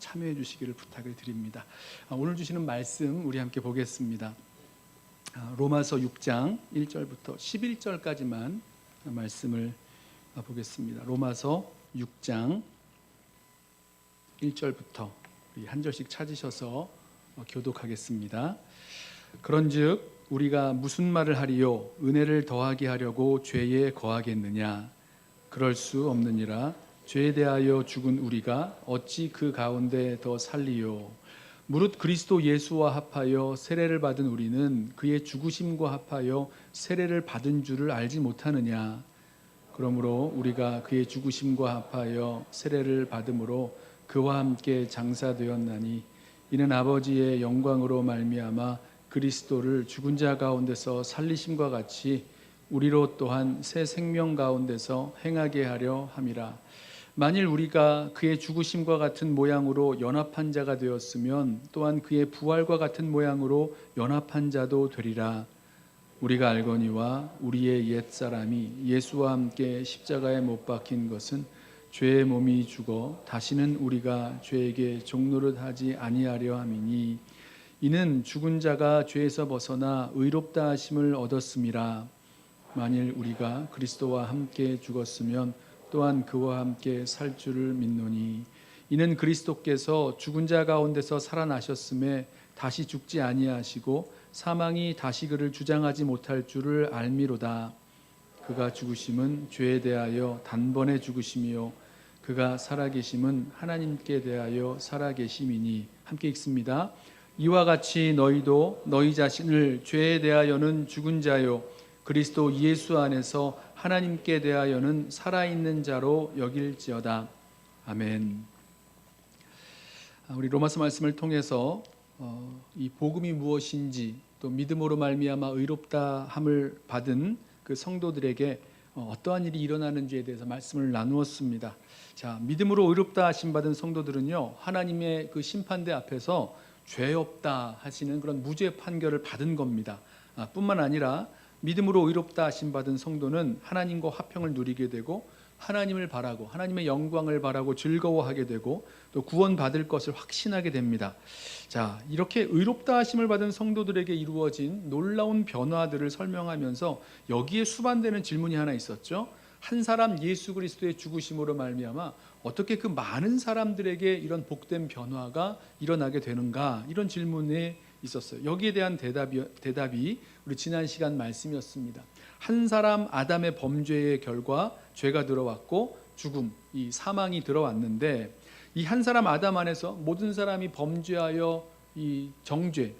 참여해 주시기를 부탁을 드립니다. 오늘 주시는 말씀 우리 함께 보겠습니다. 로마서 6장 1절부터 11절까지만 말씀을 보겠습니다. 로마서 6장 1절부터 우리 한 절씩 찾으셔서 교독하겠습니다. 그런즉 우리가 무슨 말을 하리요? 은혜를 더하게 하려고 죄에 거하겠느냐? 그럴 수 없느니라. 죄에 대하여 죽은 우리가 어찌 그 가운데 더 살리요? 무릇 그리스도 예수와 합하여 세례를 받은 우리는 그의 죽으심과 합하여 세례를 받은 줄을 알지 못하느냐? 그러므로 우리가 그의 죽으심과 합하여 세례를 받음으로 그와 함께 장사되었나니 이는 아버지의 영광으로 말미암아 그리스도를 죽은 자 가운데서 살리심과 같이 우리로 또한 새 생명 가운데서 행하게 하려 함이라. 만일 우리가 그의 죽으심과 같은 모양으로 연합한 자가 되었으면 또한 그의 부활과 같은 모양으로 연합한 자도 되리라. 우리가 알거니와 우리의 옛사람이 예수와 함께 십자가에 못 박힌 것은 죄의 몸이 죽어 다시는 우리가 죄에게 종노릇 하지 아니하려 함이니 이는 죽은 자가 죄에서 벗어나 의롭다 하심을 얻었음이라. 만일 우리가 그리스도와 함께 죽었으면 또한 그와 함께 살 줄을 믿노니 이는 그리스도께서 죽은 자 가운데서 살아나셨음에 다시 죽지 아니하시고 사망이 다시 그를 주장하지 못할 줄을 알미로다. 그가 죽으심은 죄에 대하여 단번에 죽으심이요 그가 살아계심은 하나님께 대하여 살아계심이니. 함께 읽습니다. 이와 같이 너희도 너희 자신을 죄에 대하여는 죽은 자요 그리스도 예수 안에서 하나님께 대하여는 살아있는 자로 여길지어다. 아멘. 우리 로마서 말씀을 통해서 이 복음이 무엇인지 또 믿음으로 말미암아 의롭다 함을 받은 그 성도들에게 어떠한 일이 일어나는지에 대해서 말씀을 나누었습니다. 자, 믿음으로 의롭다 하심 받은 성도들은요, 하나님의 그 심판대 앞에서 죄 없다 하시는 그런 무죄 판결을 받은 겁니다. 뿐만 아니라 믿음으로 의롭다 하심 받은 성도는 하나님과 화평을 누리게 되고 하나님을 바라고 하나님의 영광을 바라고 즐거워하게 되고 또 구원받을 것을 확신하게 됩니다. 자, 이렇게 의롭다 하심을 받은 성도들에게 이루어진 놀라운 변화들을 설명하면서 여기에 수반되는 질문이 하나 있었죠. 한 사람 예수 그리스도의 죽으심으로 말미암아 어떻게 그 많은 사람들에게 이런 복된 변화가 일어나게 되는가, 이런 질문에 있었어요. 여기에 대한 대답이 우리 지난 시간 말씀이었습니다. 한 사람 아담의 범죄의 결과 죄가 들어왔고 죽음, 이 사망이 들어왔는데 이 한 사람 아담 안에서 모든 사람이 범죄하여 이 정죄,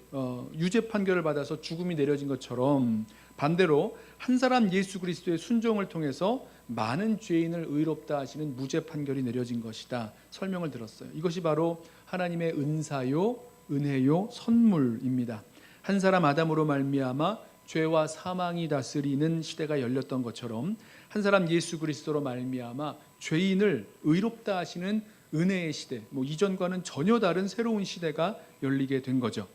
유죄 판결을 받아서 죽음이 내려진 것처럼 반대로 한 사람 예수 그리스도의 순종을 통해서 많은 죄인을 의롭다 하시는 무죄 판결이 내려진 것이다 설명을 들었어요. 이것이 바로 하나님의 은사요, 은혜요, 선물입니다. 한 사람 아담으로 말미암아 죄와 사망이 다스리는 시대가 열렸던 것처럼 한 사람 예수 그리스도로 말미암아 죄인을 의롭다 하시는 은혜의 시대, 이전과는 전혀 다른 새로운 시대가 열리게 된 거죠.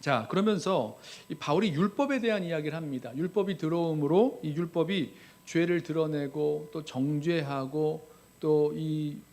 자, 그러면서 이 바울이 율법에 대한 이야기를 합니다. 율법이 들어옴으로 이 율법이 죄를 드러내고 또 정죄하고 또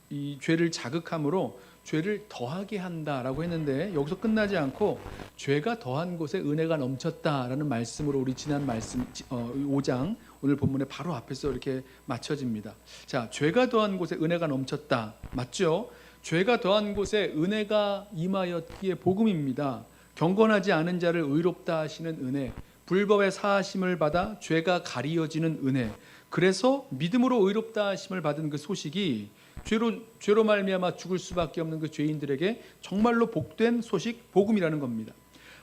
이 죄를 자극함으로 죄를 더하게 한다라고 했는데 여기서 끝나지 않고 죄가 더한 곳에 은혜가 넘쳤다라는 말씀으로 우리 지난 말씀 5장 오늘 본문의 바로 앞에서 이렇게 맞춰집니다. 자, 죄가 더한 곳에 은혜가 넘쳤다. 맞죠? 죄가 더한 곳에 은혜가 임하였기에 복음입니다. 경건하지 않은 자를 의롭다 하시는 은혜, 불법의 사하심을 받아 죄가 가리어지는 은혜, 그래서 믿음으로 의롭다 하심을 받은 그 소식이 죄로 말미암아 죽을 수밖에 없는 그 죄인들에게 정말로 복된 소식, 복음이라는 겁니다.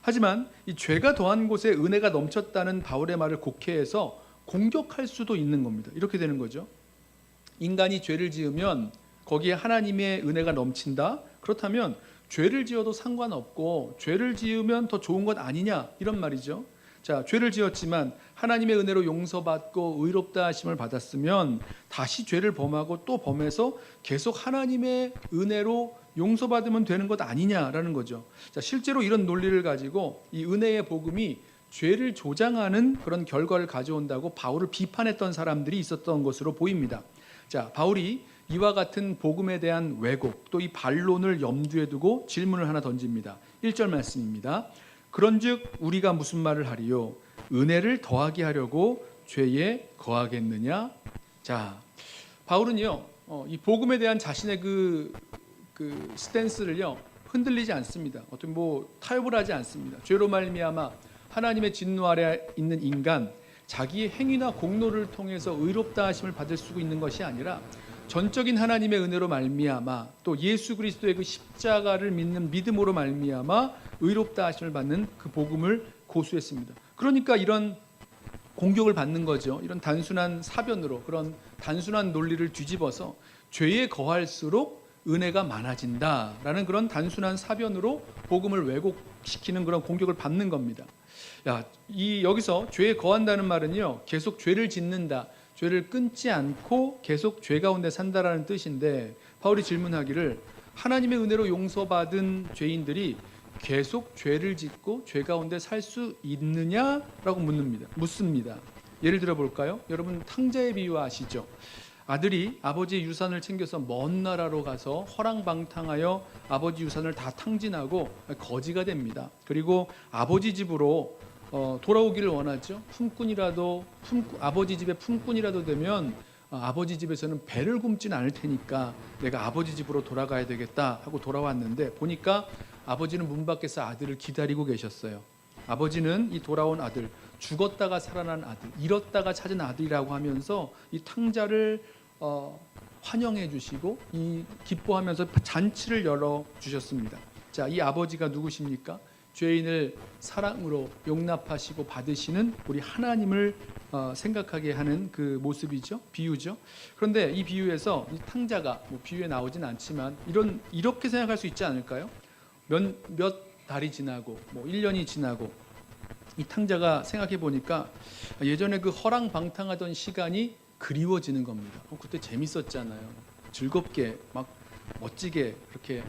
하지만 이 죄가 더한 곳에 은혜가 넘쳤다는 바울의 말을 곡해해서 공격할 수도 있는 겁니다. 이렇게 되는 거죠. 인간이 죄를 지으면 거기에 하나님의 은혜가 넘친다? 그렇다면 죄를 지어도 상관없고 죄를 지으면 더 좋은 것 아니냐, 이런 말이죠. 자, 죄를 지었지만 하나님의 은혜로 용서받고 의롭다 하심을 받았으면 다시 죄를 범하고 또 범해서 계속 하나님의 은혜로 용서받으면 되는 것 아니냐라는 거죠. 자, 실제로 이런 논리를 가지고 이 은혜의 복음이 죄를 조장하는 그런 결과를 가져온다고 바울을 비판했던 사람들이 있었던 것으로 보입니다. 자, 바울이 이와 같은 복음에 대한 왜곡 또 이 반론을 염두에 두고 질문을 하나 던집니다. 1절 말씀입니다. 그런즉 우리가 무슨 말을 하리요? 은혜를 더하게 하려고 죄에 거하겠느냐? 자, 바울은요, 이 복음에 대한 자신의 그 스탠스를요 흔들리지 않습니다. 어떤 타협을 하지 않습니다. 죄로 말미암아 하나님의 진노 아래 있는 인간, 자기의 행위나 공로를 통해서 의롭다 하심을 받을 수 있는 것이 아니라 전적인 하나님의 은혜로 말미암아 또 예수 그리스도의 그 십자가를 믿는 믿음으로 말미암아 의롭다 하심을 받는 그 복음을 고수했습니다. 그러니까 이런 공격을 받는 거죠. 이런 단순한 사변으로, 그런 단순한 논리를 뒤집어서 죄에 거할수록 은혜가 많아진다라는 그런 단순한 사변으로 복음을 왜곡시키는 그런 공격을 받는 겁니다. 여기서 죄에 거한다는 말은요, 계속 죄를 짓는다, 죄를 끊지 않고 계속 죄 가운데 산다라는 뜻인데, 바울이 질문하기를 하나님의 은혜로 용서받은 죄인들이 계속 죄를 짓고 죄 가운데 살 수 있느냐라고 묻습니다. 예를 들어 볼까요? 여러분 탕자의 비유 아시죠? 아들이 아버지의 유산을 챙겨서 먼 나라로 가서 허랑방탕하여 아버지 유산을 다 탕진하고 거지가 됩니다. 그리고 아버지 집으로 돌아오기를 원하죠. 아버지 집에 품꾼이라도 되면 아버지 집에서는 배를 굶진 않을 테니까 내가 아버지 집으로 돌아가야 되겠다 하고 돌아왔는데, 보니까 아버지는 문 밖에서 아들을 기다리고 계셨어요. 아버지는 이 돌아온 아들, 죽었다가 살아난 아들, 잃었다가 찾은 아들이라고 하면서 이 탕자를 환영해 주시고 이 기뻐하면서 잔치를 열어 주셨습니다. 자, 이 아버지가 누구십니까? 죄인을 사랑으로 용납하시고 받으시는 우리 하나님을 생각하게 하는 그 모습이죠. 비유죠. 그런데 이 비유에서 이 탕자가 비유에 나오진 않지만 이렇게 생각할 수 있지 않을까요? 몇 달이 지나고 1년이 지나고 이 탕자가 생각해 보니까 예전에 그 허랑방탕하던 시간이 그리워지는 겁니다. 그때 재밌었잖아요. 즐겁게 막 멋지게 그렇게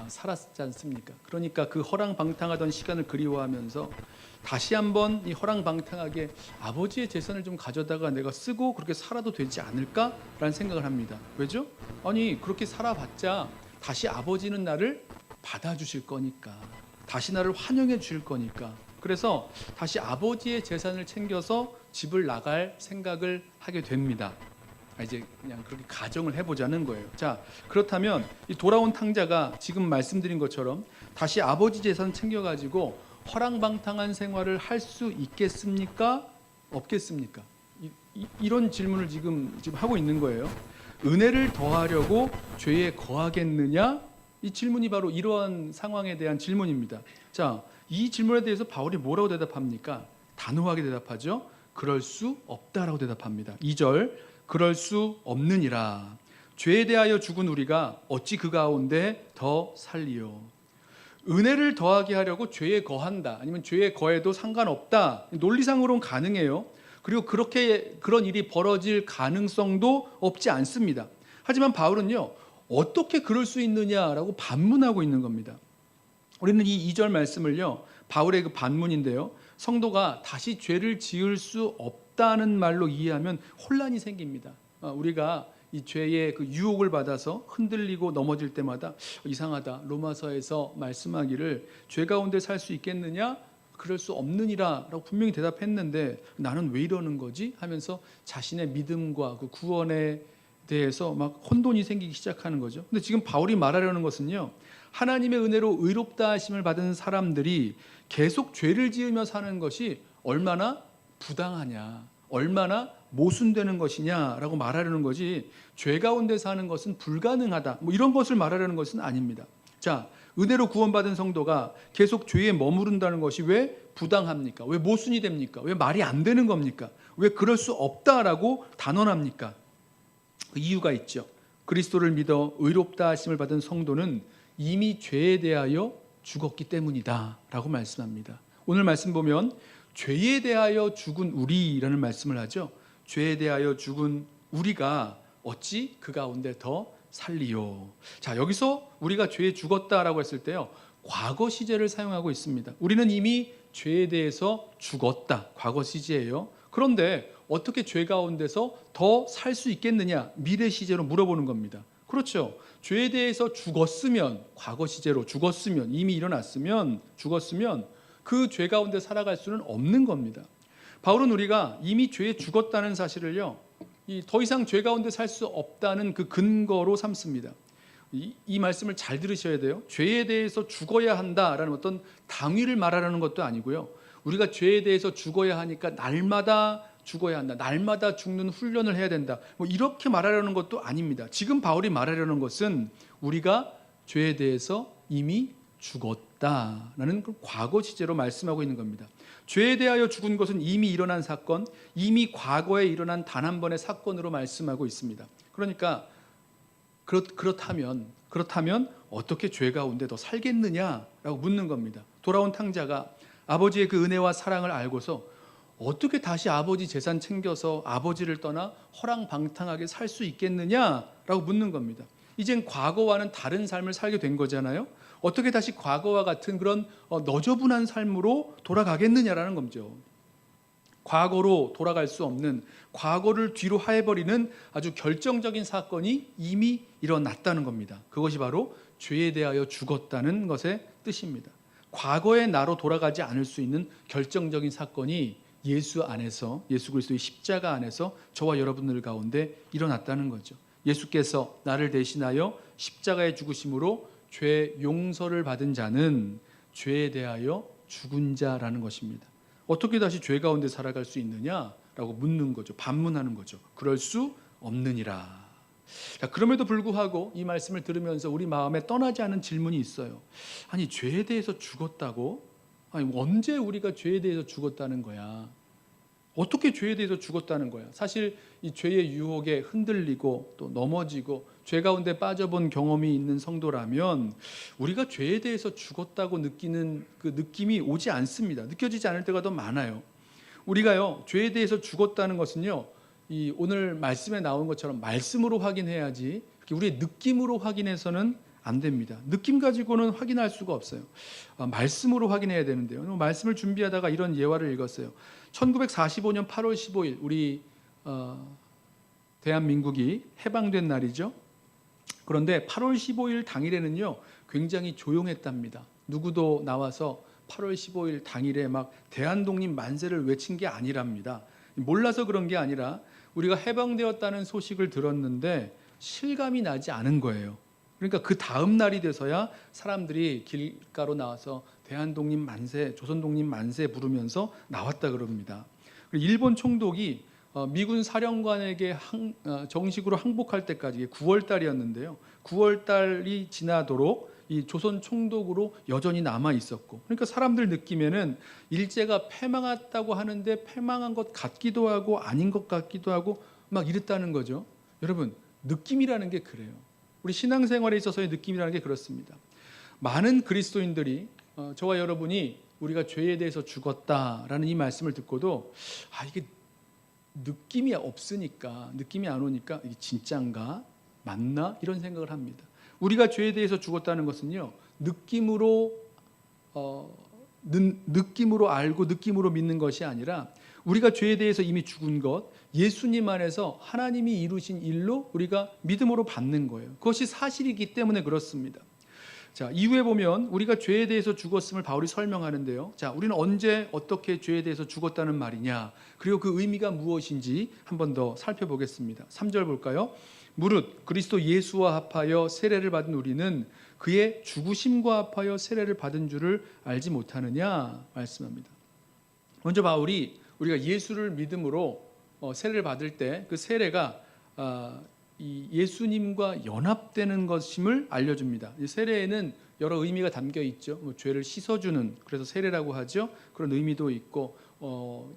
살았지 않습니까? 그러니까 그 허랑방탕하던 시간을 그리워하면서 다시 한번 이 허랑방탕하게 아버지의 재산을 좀 가져다가 내가 쓰고 그렇게 살아도 되지 않을까라는 생각을 합니다. 왜죠? 아니 그렇게 살아봤자 다시 아버지는 나를 받아주실 거니까, 다시 나를 환영해 주실 거니까, 그래서 다시 아버지의 재산을 챙겨서 집을 나갈 생각을 하게 됩니다. 이제 그냥 그렇게 가정을 해보자는 거예요. 자, 그렇다면 이 돌아온 탕자가 지금 말씀드린 것처럼 다시 아버지 재산 챙겨가지고 허랑방탕한 생활을 할 수 있겠습니까? 없겠습니까? 이런 질문을 지금 하고 있는 거예요. 은혜를 더하려고 죄에 거하겠느냐? 이 질문이 바로 이러한 상황에 대한 질문입니다. 자, 이 질문에 대해서 바울이 뭐라고 대답합니까? 단호하게 대답하죠. 그럴 수 없다라고 대답합니다. 2절, 그럴 수 없느니라. 죄에 대하여 죽은 우리가 어찌 그 가운데 더 살리요. 은혜를 더하게 하려고 죄에 거한다, 아니면 죄에 거해도 상관없다, 논리상으로는 가능해요. 그리고 그런 일이 벌어질 가능성도 없지 않습니다. 하지만 바울은요, 어떻게 그럴 수 있느냐라고 반문하고 있는 겁니다. 우리는 이 2절 말씀을요, 바울의 그 반문인데요, 성도가 다시 죄를 지을 수 없다는 말로 이해하면 혼란이 생깁니다. 우리가 이 죄의 그 유혹을 받아서 흔들리고 넘어질 때마다 이상하다, 로마서에서 말씀하기를 죄 가운데 살 수 있겠느냐? 그럴 수 없느니라 라고 분명히 대답했는데 나는 왜 이러는 거지? 하면서 자신의 믿음과 그 구원에 대해서 막 혼돈이 생기기 시작하는 거죠. 근데 지금 바울이 말하려는 것은요, 하나님의 은혜로 의롭다 하심을 받은 사람들이 계속 죄를 지으며 사는 것이 얼마나 부당하냐, 얼마나 모순되는 것이냐라고 말하려는 거지, 죄 가운데 사는 것은 불가능하다, 이런 것을 말하려는 것은 아닙니다. 자, 은혜로 구원받은 성도가 계속 죄에 머무른다는 것이 왜 부당합니까? 왜 모순이 됩니까? 왜 말이 안 되는 겁니까? 왜 그럴 수 없다라고 단언합니까? 그 이유가 있죠. 그리스도를 믿어 의롭다 하심을 받은 성도는 이미 죄에 대하여 죽었기 때문이다 라고 말씀합니다. 오늘 말씀 보면 죄에 대하여 죽은 우리라는 말씀을 하죠. 죄에 대하여 죽은 우리가 어찌 그 가운데 더 살리요. 자, 여기서 우리가 죄에 죽었다라고 했을 때요, 과거 시제를 사용하고 있습니다. 우리는 이미 죄에 대해서 죽었다, 과거 시제예요. 그런데 어떻게 죄 가운데서 더 살 수 있겠느냐? 미래 시제로 물어보는 겁니다. 그렇죠. 죄에 대해서 죽었으면, 과거 시제로 죽었으면, 이미 일어났으면, 죽었으면 그 죄 가운데 살아갈 수는 없는 겁니다. 바울은 우리가 이미 죄에 죽었다는 사실을요, 더 이상 죄 가운데 살 수 없다는 그 근거로 삼습니다. 이 말씀을 잘 들으셔야 돼요. 죄에 대해서 죽어야 한다라는 어떤 당위를 말하라는 것도 아니고요. 우리가 죄에 대해서 죽어야 하니까 날마다 죽어야 한다, 날마다 죽는 훈련을 해야 된다, 뭐 이렇게 말하려는 것도 아닙니다. 지금 바울이 말하려는 것은 우리가 죄에 대해서 이미 죽었다라는 그 과거 시제로 말씀하고 있는 겁니다. 죄에 대하여 죽은 것은 이미 일어난 사건, 이미 과거에 일어난 단 한 번의 사건으로 말씀하고 있습니다. 그러니까 그렇다면 어떻게 죄 가운데 더 살겠느냐라고 묻는 겁니다. 돌아온 탕자가 아버지의 그 은혜와 사랑을 알고서 어떻게 다시 아버지 재산 챙겨서 아버지를 떠나 허랑방탕하게 살 수 있겠느냐라고 묻는 겁니다. 이젠 과거와는 다른 삶을 살게 된 거잖아요. 어떻게 다시 과거와 같은 그런 너저분한 삶으로 돌아가겠느냐라는 거죠. 과거로 돌아갈 수 없는, 과거를 뒤로 하해버리는 아주 결정적인 사건이 이미 일어났다는 겁니다. 그것이 바로 죄에 대하여 죽었다는 것의 뜻입니다. 과거의 나로 돌아가지 않을 수 있는 결정적인 사건이 예수 안에서, 예수 그리스도의 십자가 안에서 저와 여러분들 가운데 일어났다는 거죠. 예수께서 나를 대신하여 십자가에 죽으심으로 죄 용서를 받은 자는 죄에 대하여 죽은 자라는 것입니다. 어떻게 다시 죄 가운데 살아갈 수 있느냐라고 묻는 거죠. 반문하는 거죠. 그럴 수 없느니라. 자, 그럼에도 불구하고 이 말씀을 들으면서 우리 마음에 떠나지 않은 질문이 있어요. 아니, 죄에 대해서 죽었다고? 아니, 언제 우리가 죄에 대해서 죽었다는 거야? 어떻게 죄에 대해서 죽었다는 거야? 사실 이 죄의 유혹에 흔들리고 또 넘어지고 죄 가운데 빠져본 경험이 있는 성도라면 우리가 죄에 대해서 죽었다고 느끼는 그 느낌이 오지 않습니다. 느껴지지 않을 때가 더 많아요. 우리가요, 죄에 대해서 죽었다는 것은요, 이 오늘 말씀에 나온 것처럼 말씀으로 확인해야지 우리의 느낌으로 확인해서는 안 됩니다. 느낌 가지고는 확인할 수가 없어요. 말씀으로 확인해야 되는데요. 말씀을 준비하다가 이런 예화를 읽었어요. 1945년 8월 15일 우리 대한민국이 해방된 날이죠. 그런데 8월 15일 당일에는요, 굉장히 조용했답니다. 누구도 나와서 8월 15일 당일에 막 대한독립 만세를 외친 게 아니랍니다. 몰라서 그런 게 아니라 우리가 해방되었다는 소식을 들었는데 실감이 나지 않은 거예요. 그러니까 그 다음 날이 돼서야 사람들이 길가로 나와서 대한독립 만세, 조선독립 만세 부르면서 나왔다 그럽니다. 일본 총독이 미군 사령관에게 정식으로 항복할 때까지 9월 달이었는데요. 9월 달이 지나도록 이 조선 총독으로 여전히 남아 있었고, 그러니까 사람들 느낌에는 일제가 패망했다고 하는데 패망한 것 같기도 하고 아닌 것 같기도 하고 막 이랬다는 거죠. 여러분, 느낌이라는 게 그래요. 우리 신앙생활에 있어서의 느낌이라는 게 그렇습니다. 많은 그리스도인들이 저와 여러분이 우리가 죄에 대해서 죽었다라는 이 말씀을 듣고도 이게 느낌이 없으니까, 느낌이 안 오니까 이게 진짠가? 맞나? 이런 생각을 합니다. 우리가 죄에 대해서 죽었다는 것은요, 느낌으로 알고 느낌으로 믿는 것이 아니라 우리가 죄에 대해서 이미 죽은 것, 예수님 안에서 하나님이 이루신 일로 우리가 믿음으로 받는 거예요. 그것이 사실이기 때문에 그렇습니다. 자, 이후에 보면 우리가 죄에 대해서 죽었음을 바울이 설명하는데요. 자, 우리는 언제 어떻게 죄에 대해서 죽었다는 말이냐, 그리고 그 의미가 무엇인지 한 번 더 살펴보겠습니다. 3절 볼까요? 무릇 그리스도 예수와 합하여 세례를 받은 우리는 그의 죽으심과 합하여 세례를 받은 줄을 알지 못하느냐 말씀합니다. 먼저 바울이 우리가 예수를 믿음으로 세례를 받을 때 그 세례가 이 예수님과 연합되는 것임을 알려줍니다. 이 세례에는 여러 의미가 담겨 있죠. 죄를 씻어주는, 그래서 세례라고 하죠. 그런 의미도 있고,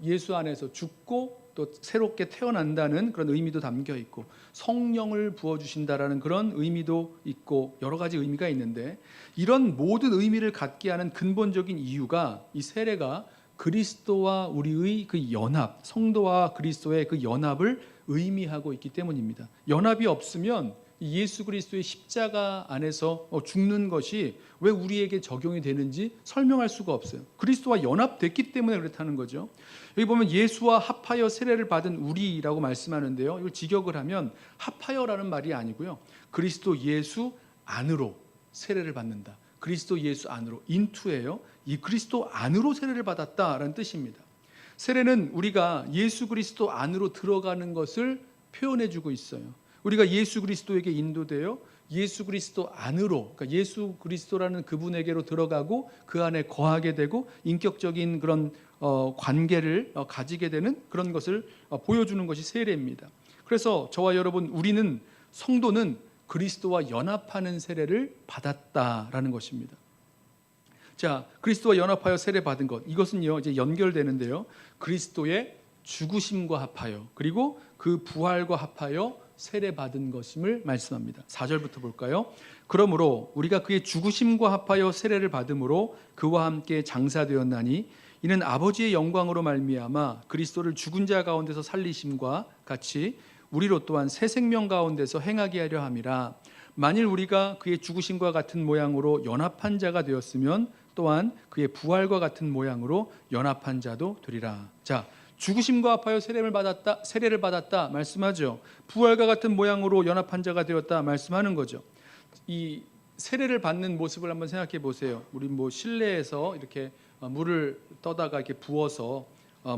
예수 안에서 죽고 또 새롭게 태어난다는 그런 의미도 담겨 있고, 성령을 부어주신다라는 그런 의미도 있고, 여러 가지 의미가 있는데, 이런 모든 의미를 갖게 하는 근본적인 이유가 이 세례가 그리스도와 우리의 그 연합, 성도와 그리스도의 그 연합을 의미하고 있기 때문입니다. 연합이 없으면 예수 그리스도의 십자가 안에서 죽는 것이 왜 우리에게 적용이 되는지 설명할 수가 없어요. 그리스도와 연합됐기 때문에 그렇다는 거죠. 여기 보면 예수와 합하여 세례를 받은 우리라고 말씀하는데요, 이걸 직역을 하면 합하여라는 말이 아니고요, 그리스도 예수 안으로 세례를 받는다. 그리스도 예수 안으로, 인투예요. 이 그리스도 안으로 세례를 받았다라는 뜻입니다. 세례는 우리가 예수 그리스도 안으로 들어가는 것을 표현해 주고 있어요. 우리가 예수 그리스도에게 인도되어 예수 그리스도 안으로, 그러니까 예수 그리스도라는 그분에게로 들어가고 그 안에 거하게 되고 인격적인 그런 관계를 가지게 되는 그런 것을 보여주는 것이 세례입니다. 그래서 저와 여러분, 우리는, 성도는 그리스도와 연합하는 세례를 받았다라는 것입니다. 자, 그리스도와 연합하여 세례 받은 것, 이것은요 이제 연결되는데요, 그리스도의 죽으심과 합하여 그리고 그 부활과 합하여 세례 받은 것임을 말씀합니다. 4절부터 볼까요? 그러므로 우리가 그의 죽으심과 합하여 세례를 받음으로 그와 함께 장사되었나니 이는 아버지의 영광으로 말미암아 그리스도를 죽은 자 가운데서 살리심과 같이 우리로 또한 새 생명 가운데서 행하게 하려 함이라. 만일 우리가 그의 죽으심과 같은 모양으로 연합한 자가 되었으면 또한 그의 부활과 같은 모양으로 연합한 자도 되리라. 자, 죽으심과 합하여 세례를 받았다 말씀하죠. 부활과 같은 모양으로 연합한 자가 되었다 말씀하는 거죠. 이 세례를 받는 모습을 한번 생각해 보세요. 우리 실내에서 이렇게 물을 떠다가 이렇게 부어서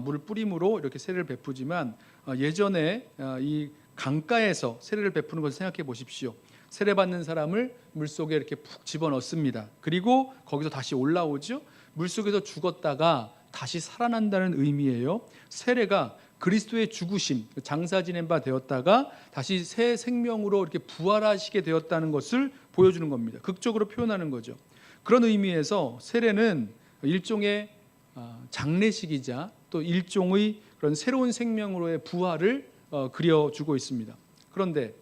물을 뿌림으로 이렇게 세례를 베푸지만, 예전에 이 강가에서 세례를 베푸는 것을 생각해 보십시오. 세례 받는 사람을 물속에 이렇게 푹 집어넣습니다. 그리고 거기서 다시 올라오죠. 물속에서 죽었다가 다시 살아난다는 의미예요. 세례가 그리스도의 죽으심, 장사 지낸 바 되었다가 다시 새 생명으로 이렇게 부활하시게 되었다는 것을 보여주는 겁니다. 극적으로 표현하는 거죠. 그런 의미에서 세례는 일종의 장례식이자 또 일종의 그런 새로운 생명으로의 부활을 그려주고 있습니다. 그런데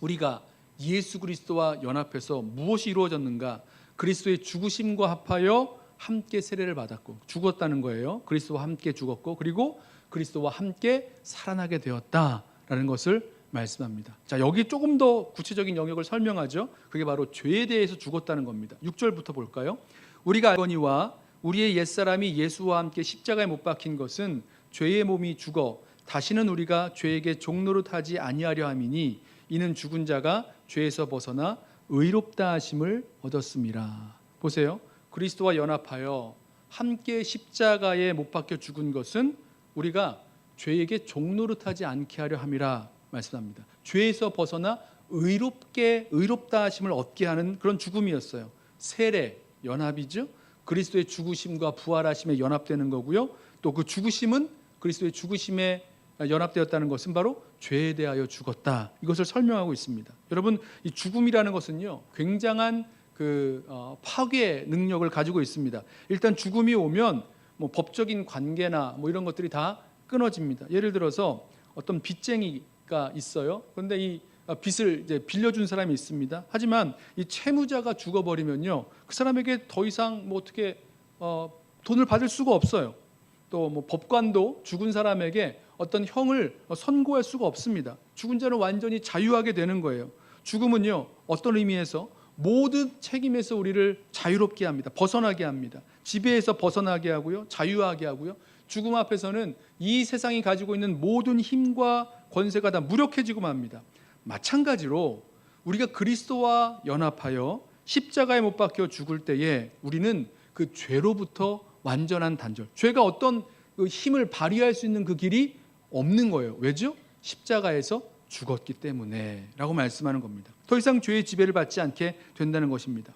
우리가 예수 그리스도와 연합해서 무엇이 이루어졌는가? 그리스도의 죽으심과 합하여 함께 세례를 받았고, 죽었다는 거예요. 그리스도와 함께 죽었고, 그리고 그리스도와 함께 살아나게 되었다라는 것을 말씀합니다. 자, 여기 조금 더 구체적인 영역을 설명하죠. 그게 바로 죄에 대해서 죽었다는 겁니다. 6절부터 볼까요? 우리가 알거니와 우리의 옛사람이 예수와 함께 십자가에 못 박힌 것은 죄의 몸이 죽어 다시는 우리가 죄에게 종노릇하지 아니하려 함이니 이는 죽은 자가 죄에서 벗어나 의롭다 하심을 얻었음이라. 보세요. 그리스도와 연합하여 함께 십자가에 못 박혀 죽은 것은 우리가 죄에게 종노릇하지 않게 하려 함이라 말씀합니다. 죄에서 벗어나 의롭다 하심을 얻게 하는 그런 죽음이었어요. 세례, 연합이죠. 그리스도의 죽으심과 부활하심에 연합되는 거고요. 또 그 죽으심은, 그리스도의 죽으심에 연합되었다는 것은 바로 죄에 대하여 죽었다, 이것을 설명하고 있습니다. 여러분, 이 죽음이라는 것은요 굉장한 파괴 능력을 가지고 있습니다. 일단 죽음이 오면 법적인 관계나 이런 것들이 다 끊어집니다. 예를 들어서 어떤 빚쟁이가 있어요. 그런데 이 빚을 이제 빌려준 사람이 있습니다. 하지만 이 채무자가 죽어버리면요, 그 사람에게 더 이상 어떻게 돈을 받을 수가 없어요. 또 법관도 죽은 사람에게 어떤 형을 선고할 수가 없습니다. 죽은 자는 완전히 자유하게 되는 거예요. 죽음은요 어떤 의미에서 모든 책임에서 우리를 자유롭게 합니다. 벗어나게 합니다. 지배에서 벗어나게 하고요, 자유하게 하고요. 죽음 앞에서는 이 세상이 가지고 있는 모든 힘과 권세가 다 무력해지고 맙니다. 마찬가지로 우리가 그리스도와 연합하여 십자가에 못 박혀 죽을 때에 우리는 그 죄로부터 완전한 단절, 죄가 어떤 그 힘을 발휘할 수 있는 그 길이 없는 거예요. 왜죠? 십자가에서 죽었기 때문에 라고 말씀하는 겁니다. 더 이상 죄의 지배를 받지 않게 된다는 것입니다.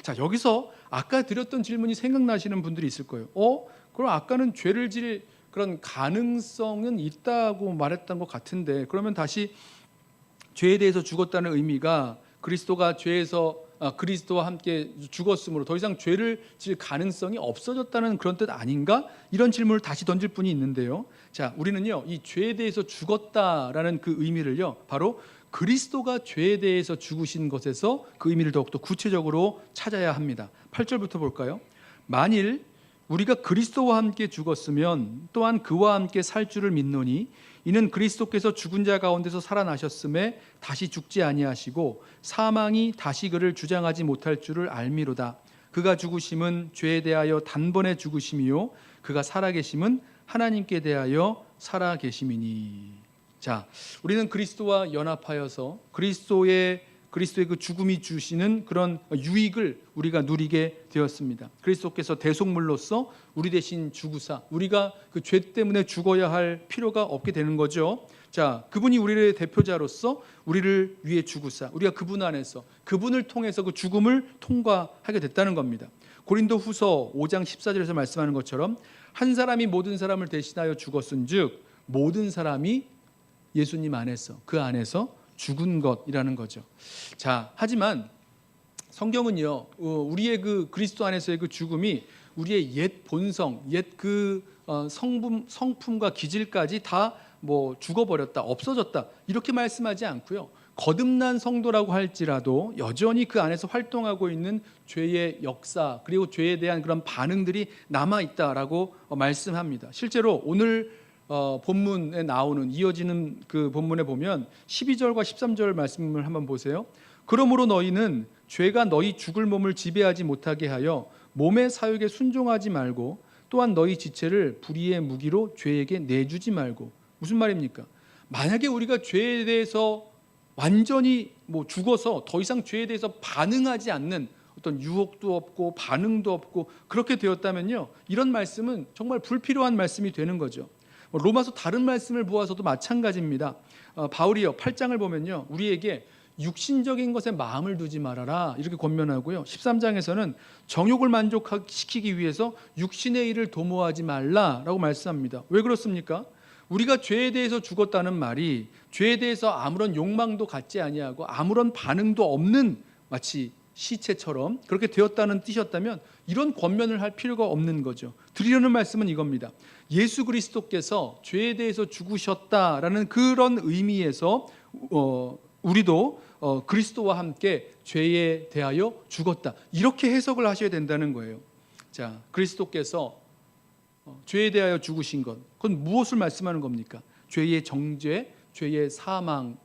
자, 여기서 아까 드렸던 질문이 생각나시는 분들이 있을 거예요. 그럼 아까는 죄를 질 그런 가능성은 있다고 말했던 것 같은데, 그러면 다시 죄에 대해서 죽었다는 의미가 그리스도가 그리스도와 함께 죽었으므로 더 이상 죄를 질 가능성이 없어졌다는 그런 뜻 아닌가? 이런 질문을 다시 던질 분이 있는데요. 자, 우리는요 이 죄에 대해서 죽었다라는 그 의미를요 바로 그리스도가 죄에 대해서 죽으신 것에서 그 의미를 더욱더 구체적으로 찾아야 합니다. 8절부터 볼까요? 만일 우리가 그리스도와 함께 죽었으면 또한 그와 함께 살 줄을 믿노니 이는 그리스도께서 죽은 자 가운데서 살아나셨음에 다시 죽지 아니하시고 사망이 다시 그를 주장하지 못할 줄을 알미로다. 그가 죽으심은 죄에 대하여 단번에 죽으심이요 그가 살아계심은 하나님께 대하여 살아계심이니. 자, 우리는 그리스도와 연합하여서 그리스도의 그 죽음이 주시는 그런 유익을 우리가 누리게 되었습니다. 그리스도께서 대속물로서 우리 대신 죽으사 우리가 그 죄 때문에 죽어야 할 필요가 없게 되는 거죠. 자, 그분이 우리의 대표자로서 우리를 위해 죽으사 우리가 그분 안에서 그분을 통해서 그 죽음을 통과하게 됐다는 겁니다. 고린도후서 5장 14절에서 말씀하는 것처럼 한 사람이 모든 사람을 대신하여 죽었은즉 모든 사람이 예수님 안에서 그 안에서 죽은 것이라는 거죠. 자, 하지만 성경은요, 우리의 그 그리스도 안에서의 그 죽음이 우리의 옛 본성, 옛 그 성품과 기질까지 다 뭐 죽어버렸다, 없어졌다 이렇게 말씀하지 않고요. 거듭난 성도라고 할지라도 여전히 그 안에서 활동하고 있는 죄의 역사 그리고 죄에 대한 그런 반응들이 남아 있다라고 말씀합니다. 실제로 오늘 본문에 나오는 이어지는 그 본문에 보면 12절과 13절 말씀을 한번 보세요. 그러므로 너희는 죄가 너희 죽을 몸을 지배하지 못하게 하여 몸의 사욕에 순종하지 말고 또한 너희 지체를 불의의 무기로 죄에게 내주지 말고. 무슨 말입니까? 만약에 우리가 죄에 대해서 완전히 뭐 죽어서 더 이상 죄에 대해서 반응하지 않는 어떤 유혹도 없고 반응도 없고 그렇게 되었다면요, 이런 말씀은 정말 불필요한 말씀이 되는 거죠. 로마서 다른 말씀을 보아서도 마찬가지입니다. 바울이요 8장을 보면요 우리에게 육신적인 것에 마음을 두지 말아라 이렇게 권면하고요. 13장에서는 정욕을 만족시키기 위해서 육신의 일을 도모하지 말라라고 말씀합니다. 왜 그렇습니까? 우리가 죄에 대해서 죽었다는 말이 죄에 대해서 아무런 욕망도 갖지 아니하고 아무런 반응도 없는 마치 시체처럼 그렇게 되었다는 뜻이었다면 이런 권면을 할 필요가 없는 거죠. 드리려는 말씀은 이겁니다. 예수 그리스도께서 죄에 대해서 죽으셨다라는 그런 의미에서 우리도 그리스도와 함께 죄에 대하여 죽었다 이렇게 해석을 하셔야 된다는 거예요. 자, 그리스도께서 죄에 대하여 죽으신 것, 그건 무엇을 말씀하는 겁니까? 죄의 정죄, 죄의 사망,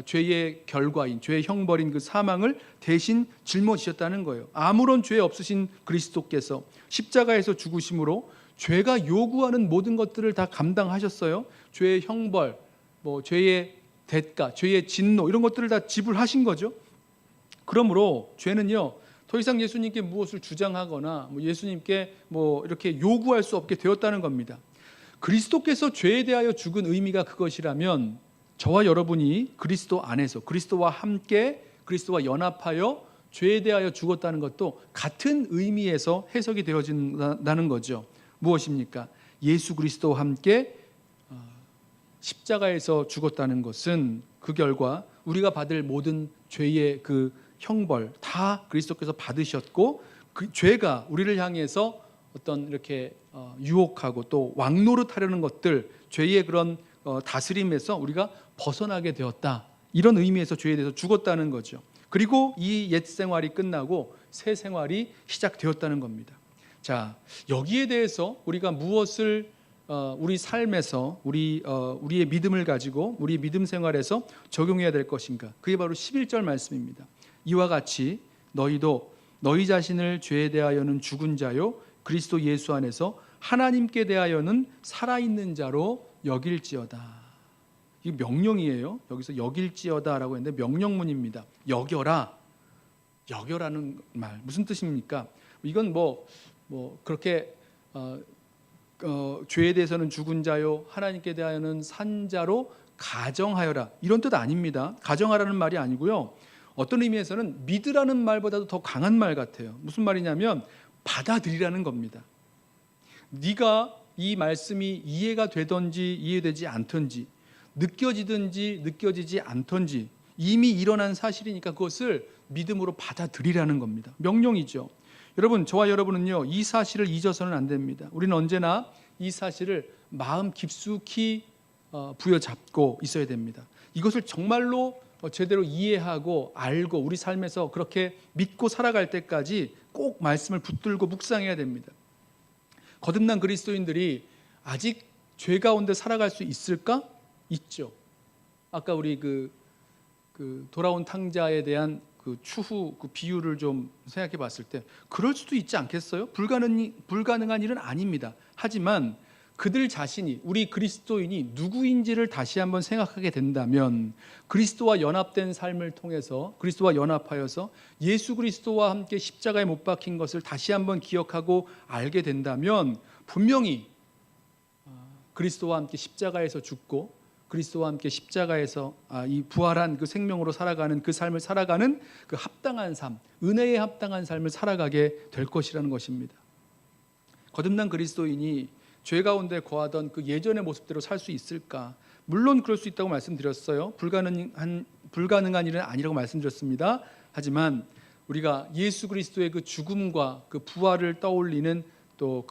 죄의 결과인, 죄의 형벌인 그 사망을 대신 짊어지셨다는 거예요. 아무런 죄 없으신 그리스도께서 십자가에서 죽으심으로 죄가 요구하는 모든 것들을 다 감당하셨어요. 죄의 형벌, 죄의 대가, 죄의 진노 이런 것들을 다 지불하신 거죠. 그러므로 죄는요 더 이상 예수님께 무엇을 주장하거나 예수님께 이렇게 요구할 수 없게 되었다는 겁니다. 그리스도께서 죄에 대하여 죽은 의미가 그것이라면 저와 여러분이 그리스도 안에서 그리스도와 함께 그리스도와 연합하여 죄에 대하여 죽었다는 것도 같은 의미에서 해석이 되어진다는 거죠. 무엇입니까? 예수 그리스도와 함께 십자가에서 죽었다는 것은 그 결과 우리가 받을 모든 죄의 그 형벌 다 그리스도께서 받으셨고 그 죄가 우리를 향해서 어떤 이렇게 유혹하고 또 왕노릇하려는 것들 죄의 그런 다스림에서 우리가 벗어나게 되었다 이런 의미에서 죄에 대해서 죽었다는 거죠. 그리고 이 옛 생활이 끝나고 새 생활이 시작되었다는 겁니다. 자, 여기에 대해서 우리가 무엇을 우리 삶에서 우리의 믿음을 가지고 우리 믿음 생활에서 적용해야 될 것인가? 그게 바로 11절 말씀입니다. 이와 같이 너희도 너희 자신을 죄에 대하여는 죽은 자요 그리스도 예수 안에서 하나님께 대하여는 살아있는 자로 여길지어다. 이 명령이에요. 여기서 여길지어다라고 했는데 명령문입니다. 여겨라는 말 무슨 뜻입니까? 이건 그렇게 죄에 대해서는 죽은 자요 하나님께 대하여는 산 자로 가정하여라 이런 뜻 아닙니다. 가정하라는 말이 아니고요. 어떤 의미에서는 믿으라는 말보다도 더 강한 말 같아요. 무슨 말이냐면 받아들이라는 겁니다. 네가 이 말씀이 이해가 되든지 이해되지 않든지 느껴지든지 느껴지지 않든지 이미 일어난 사실이니까 그것을 믿음으로 받아들이라는 겁니다. 명령이죠. 여러분, 저와 여러분은요 이 사실을 잊어서는 안 됩니다. 우리는 언제나 이 사실을 마음 깊숙이 부여잡고 있어야 됩니다. 이것을 정말로 제대로 이해하고 알고 우리 삶에서 그렇게 믿고 살아갈 때까지 꼭 말씀을 붙들고 묵상해야 됩니다. 거듭난 그리스도인들이 아직 죄 가운데 살아갈 수 있을까? 있죠. 아까 우리 그 돌아온 탕자에 대한 그 추후 그 비유를 좀 생각해 봤을 때 그럴 수도 있지 않겠어요? 불가능한 일은 아닙니다. 하지만 그들 자신이, 우리 그리스도인이 누구인지를 다시 한번 생각하게 된다면, 그리스도와 연합된 삶을 통해서, 그리스도와 연합하여서 예수 그리스도와 함께 십자가에 못 박힌 것을 다시 한번 기억하고 알게 된다면, 분명히 그리스도와 함께 십자가에서 죽고 그리스도와 함께 십자가에서 이 부활한 그 생명으로 살아가는 그 삶을 살아가는 그 합당한 삶, 은혜에 합당한 삶을 살아가게 될 것이라는 것입니다. 거듭난 그리스도인이 죄 가운데 거하던 그 예전의 모습대로 살 수 있을까? 물론 그럴 수 있다고 말씀드렸어요. 불가능한 일은 아니라고 말씀드렸습니다. 하지만 우리가 예수 그리스도의 그 죽음과 그 부활을 떠올리는 또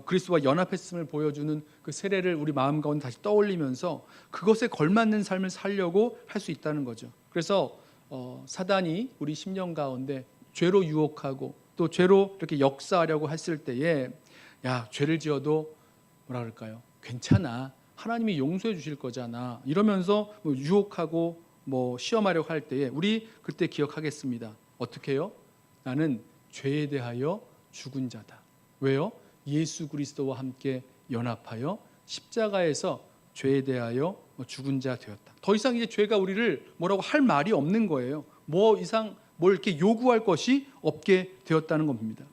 그리스도와 연합했음을 보여주는 그 세례를 우리 마음 가운데 다시 떠올리면서 그것에 걸맞는 삶을 살려고 할 수 있다는 거죠. 그래서 사단이 우리 심령 가운데 죄로 유혹하고 또 죄로 이렇게 역사하려고 했을 때에, 야, 죄를 지어도 뭐라 그럴까요? 괜찮아, 하나님이 용서해 주실 거잖아, 이러면서 유혹하고 시험하려고 할 때에 우리 그때 기억하겠습니다. 어떻게 해요? 나는 죄에 대하여 죽은 자다. 왜요? 예수 그리스도와 함께 연합하여 십자가에서 죄에 대하여 죽은 자 되었다. 더 이상 이제 죄가 우리를 뭐라고 할 말이 없는 거예요. 뭘 이렇게 요구할 것이 없게 되었다는 겁니다.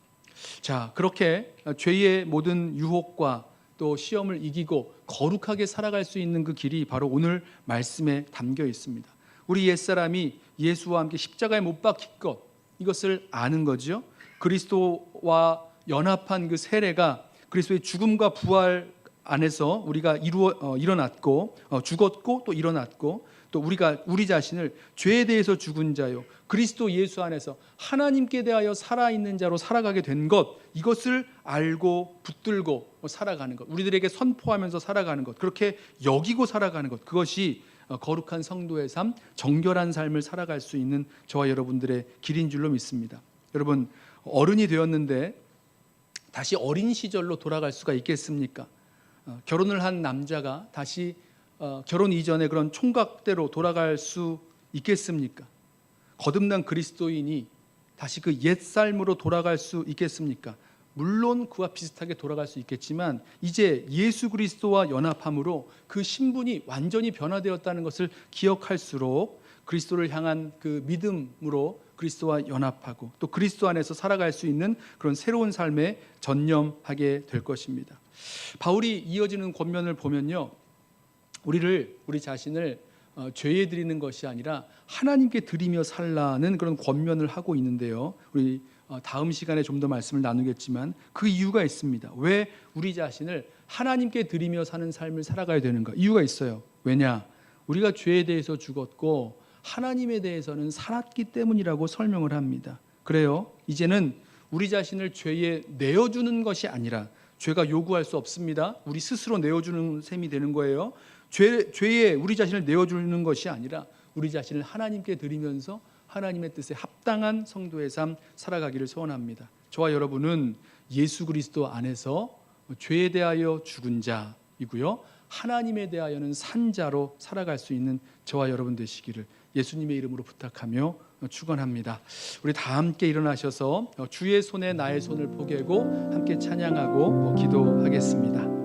자, 그렇게 죄의 모든 유혹과 또 시험을 이기고 거룩하게 살아갈 수 있는 그 길이 바로 오늘 말씀에 담겨 있습니다. 우리 옛사람이 예수와 함께 십자가에 못 박힌 것, 이것을 아는 거죠. 그리스도와 연합한 그 세례가 그리스도의 죽음과 부활 안에서 우리가 일어났고 죽었고 또 일어났고, 또 우리 자신을 죄에 대해서 죽은 자요 그리스도 예수 안에서 하나님께 대하여 살아있는 자로 살아가게 된 것, 이것을 알고 붙들고 살아가는 것, 우리들에게 선포하면서 살아가는 것, 그렇게 여기고 살아가는 것, 그것이 거룩한 성도의 삶, 정결한 삶을 살아갈 수 있는 저와 여러분들의 길인 줄로 믿습니다. 여러분, 어른이 되었는데 다시 어린 시절로 돌아갈 수가 있겠습니까? 결혼을 한 남자가 다시 결혼 이전의 그런 총각대로 돌아갈 수 있겠습니까? 거듭난 그리스도인이 다시 그 옛 삶으로 돌아갈 수 있겠습니까? 물론 그와 비슷하게 돌아갈 수 있겠지만, 이제 예수 그리스도와 연합함으로 그 신분이 완전히 변화되었다는 것을 기억할수록 그리스도를 향한 그 믿음으로 그리스도와 연합하고 또 그리스도 안에서 살아갈 수 있는 그런 새로운 삶에 전념하게 될 것입니다. 바울이 이어지는 권면을 보면요, 우리 자신을 죄에 드리는 것이 아니라 하나님께 드리며 살라는 그런 권면을 하고 있는데요, 우리 다음 시간에 좀 더 말씀을 나누겠지만 그 이유가 있습니다. 왜 우리 자신을 하나님께 드리며 사는 삶을 살아가야 되는가? 이유가 있어요. 왜냐? 우리가 죄에 대해서 죽었고 하나님에 대해서는 살았기 때문이라고 설명을 합니다. 그래요, 이제는 우리 자신을 죄에 내어주는 것이 아니라, 죄가 요구할 수 없습니다. 우리 스스로 내어주는 셈이 되는 거예요. 죄에 우리 자신을 내어주는 것이 아니라 우리 자신을 하나님께 드리면서 하나님의 뜻에 합당한 성도의 삶 살아가기를 소원합니다. 저와 여러분은 예수 그리스도 안에서 죄에 대하여 죽은 자이고요, 하나님에 대하여는 산 자로 살아갈 수 있는 저와 여러분 되시기를 예수님의 이름으로 부탁하며 축원합니다. 우리 다 함께 일어나셔서 주의 손에 나의 손을 포개고 함께 찬양하고 기도하겠습니다.